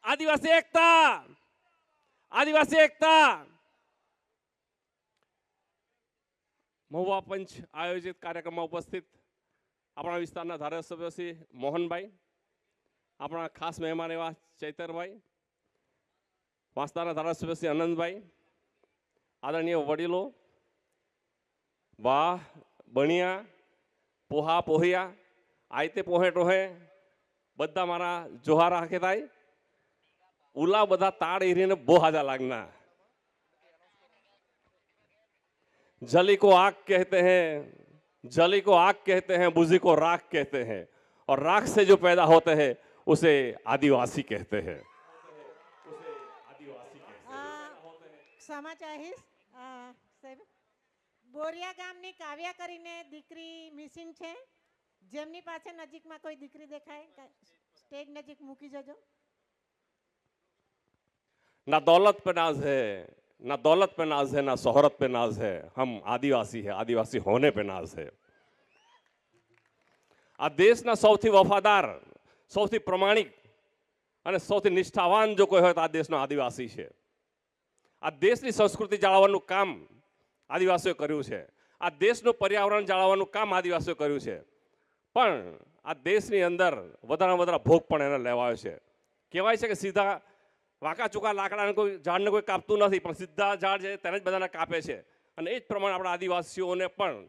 આદિવાસી એકતા, આદિવાસી એકતા. મહુવા પંચ આયોજિત કાર્યક્રમમાં ઉપસ્થિત આપણા વિસ્તારના ધારાસભ્ય શ્રી મોહનભાઈ, આપણા ખાસ મહેમાન એવા ચૈતરભાઈ, વાંસદાના ધારાસભ્ય શ્રી આનંદભાઈ, આદરણીય વડીલો, વાહ બણિયા, પોહા પોહિયા, આયતે પોહે ટોહે, બધા મારા જોહાર રાખે થાય. ઉલા બધા તાળ એરીને બહુ હાજા લાગના. जली को आग कहते हैं, जली को आग कहते हैं, बुझी को राख कहते हैं, और राख से जो पैदा होते हैं उसे आदिवासी कहते हैं. क्षमा चाहीશ સાહેબ, બોરિયા ગામની કાવ્યા કરીને દીકરી મિસિંગ છે. જેમની પાસે નજીકમાં કોઈ દીકરી દેખાય સ્ટેજ નજીક મૂકી જજો. ना दौलत पे नाज है, ना दौलत पे नाज है, ना शोहरत पे नाज है, हम आदिवासी है, आदिवासी होने पे नाज है. આ દેશના સૌથી વફાદાર, સૌથી પ્રમાણિક અને સૌથી નિષ્ઠાવાન જો કોઈ હોય તો આ દેશનો આદિવાસી છે. આ દેશની સંસ્કૃતિ જાળવવાનું કામ આદિવાસીઓ કર્યું છે. આ દેશનું પર્યાવરણ જાળવવાનું કામ આદિવાસીઓ કર્યું છે. પણ આ દેશની અંદર વધારે વધારે ભોગ પણ એને લેવાયો છે. કહેવાય છે કે સીધા વાંકા ચૂકા લાકડાને કોઈ ઝાડને કોઈ કાપતું નથી, પણ સીધા ઝાડ છે તેને જ બધાને કાપે છે. અને એ જ પ્રમાણે આપણા આદિવાસીઓને પણ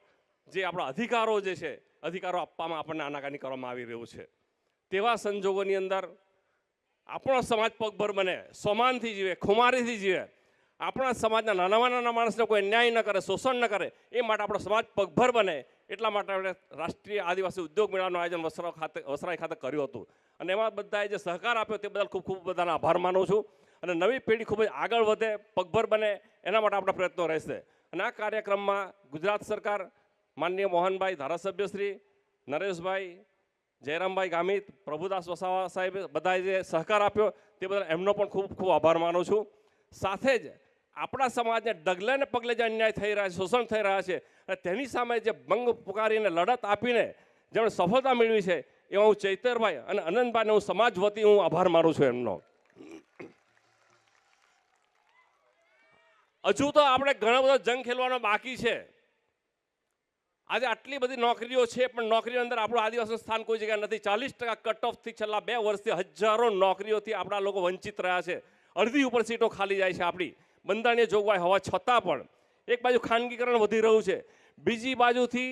જે આપણા અધિકારો જે છે, અધિકારો આપવામાં આપણને આનાકાની કરવામાં આવી રહ્યું છે. તેવા સંજોગોની અંદર આપણો સમાજ પગભર બને, સમાનથી જીવે, ખુમારીથી જીવે, આપણા સમાજના નાનામાં નાના માણસને કોઈ અન્યાય ન કરે, શોષણ ન કરે, એ માટે આપણો સમાજ પગભર બને. એટલા માટે આપણે રાષ્ટ્રીય આદિવાસી ઉદ્યોગ મેળાનું આયોજન વસરાઈ ખાતે કર્યું હતું. અને એમાં બધાએ જે સહકાર આપ્યો તે બદલ ખૂબ ખૂબ બધાના આભાર માનું છું. અને નવી પેઢી ખૂબ જ આગળ વધે, પગભર બને, એના માટે આપણા પ્રયત્નો રહેશે. અને આ કાર્યક્રમમાં ગુજરાત સરકાર, માનનીય મોહનભાઈ ધારાસભ્ય શ્રી, નરેશભાઈ, જયરામભાઈ ગામિત, પ્રભુદાસ વસાવા સાહેબ, બધાએ જે સહકાર આપ્યો તે બદલ એમનો પણ ખૂબ ખૂબ આભાર માનું છું. સાથે જ આપણા સમાજને ડગલે ને પગલે જે અન્યાય થઈ રહ્યા છે, શોષણ થઈ રહ્યા છે, અને તેની સામે જે બંગ પુકારીને લડત આપીને જેમણે સફળતા મેળવી છે, એવા હું ચૈતરભાઈ અને અનંતભાઈને હું સમાજ વતી હું આભાર માનું છું એમનો. હજુ તો આપણે ઘણો બધો જંગ ખેલવાનો બાકી છે. આજે આટલી બધી નોકરીઓ છે, પણ નોકરીની અંદર આપણું આદિવાસી સ્થાન કોઈ જગ્યાએ નથી. 40% કટ ઓફથી છેલ્લા 2 વર્ષથી હજારો નોકરીઓથી આપણા લોકો વંચિત રહ્યા છે. અડધી ઉપર સીટો ખાલી જાય છે. આપણી બંધારણીય જોગવાઈ હોવા છતાં પણ એક બાજુ ખાનગીકરણ વધી રહ્યું છે, બીજી બાજુથી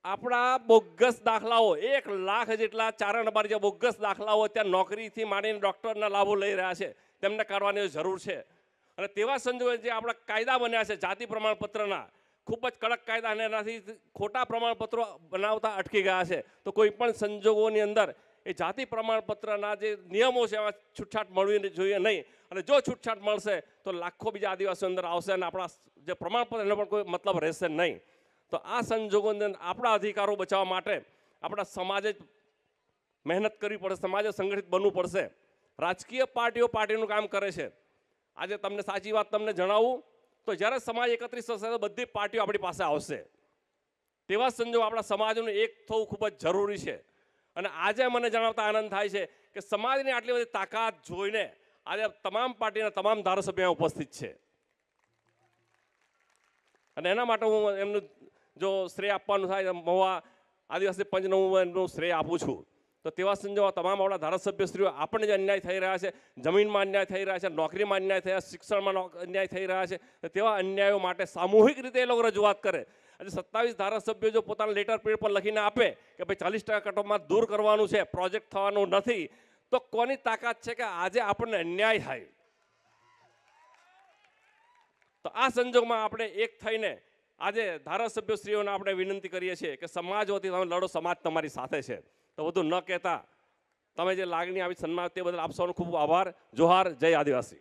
આપણા બોગસ દાખલાઓ 1 લાખ જેટલા ચારણબાર જે બોગસ દાખલાઓ ત્યાં નોકરીથી માંડીને ડૉક્ટરના લાભો લઈ રહ્યા છે, તેમને કાઢવાની જરૂર છે. અને તેવા સંજોગો જે આપણા કાયદા બન્યા છે જાતિ પ્રમાણપત્રના, ખૂબ જ કડક કાયદા, અને એનાથી ખોટા પ્રમાણપત્રો બનાવતા અટકી ગયા છે. તો કોઈ પણ સંજોગોની અંદર એ જાતિ પ્રમાણપત્રના જે નિયમો છે એમાં છૂટછાટ મળવી જોઈએ નહીં. અને જો છૂટછાટ મળશે તો લાખો બીજા આદિવાસીઓ અંદર આવશે અને આપણા જે પ્રમાણપત્ર એનો પણ કોઈ મતલબ રહેશે નહીં. તો આ સંજોગોની અંદર આપણા અધિકારો બચાવવા માટે આપણા સમાજે જ મહેનત કરવી પડશે, સમાજે સંગઠિત બનવું પડશે. રાજકીય પાર્ટીઓ પાર્ટીનું કામ કરે છે. આજે તમને સાચી વાત તમને જણાવું તો જ્યારે સમાજ એકત્રિત થશે તો બધી પાર્ટીઓ આપણી પાસે આવશે. તેવા સંજોગો આપણા સમાજનું એક થવું ખૂબ જ જરૂરી છે. અને આજે મને જણાવતા આનંદ થાય છે કે સમાજની આટલી બધી તાકાત જોઈને આજે તમામ પાર્ટીના તમામ ધારાસભ્યો ઉપસ્થિત છે. અને એના માટે હું એમનું જો શ્રેય આપવાનું થાય, મહુવા આદિવાસી પંચનો હું એમનું શ્રેય આપું છું. તો તેવા સંજોગો તમામ આપણા ધારાસભ્યશ્રીઓ આપણને જે અન્યાય થઈ રહ્યા છે, જમીનમાં અન્યાય થઈ રહ્યા છે, નોકરીમાં અન્યાય થયા, શિક્ષણમાં અન્યાય થઈ રહ્યા છે, તેવા અન્યાયો માટે સામૂહિક રીતે એ લોકો રજૂઆત કરે. આજે 27 ધારાસભ્યો જો પોતાના લેટર પેડ પર લખીને આપે કે ભાઈ 40% કટઓફમાં દૂર કરવાનું છે, પ્રોજેક્ટ થવાનું નથી, તો કોની તાકાત છે કે આજે આપણને અન્યાય થાય? તો આ સંજોગમાં આપણે એક થઈને આજે ધારાસભ્યશ્રીઓને આપણે વિનંતી કરીએ છીએ કે સમાજ વતી તમે લડો, સમાજ તમારી સાથે છે. તો બધું ન કહેતા તમે જે લાગણી આવી સન્માન તે બદલ આપ સૌનો ખૂબ આભાર. જોહાર. જય આદિવાસી.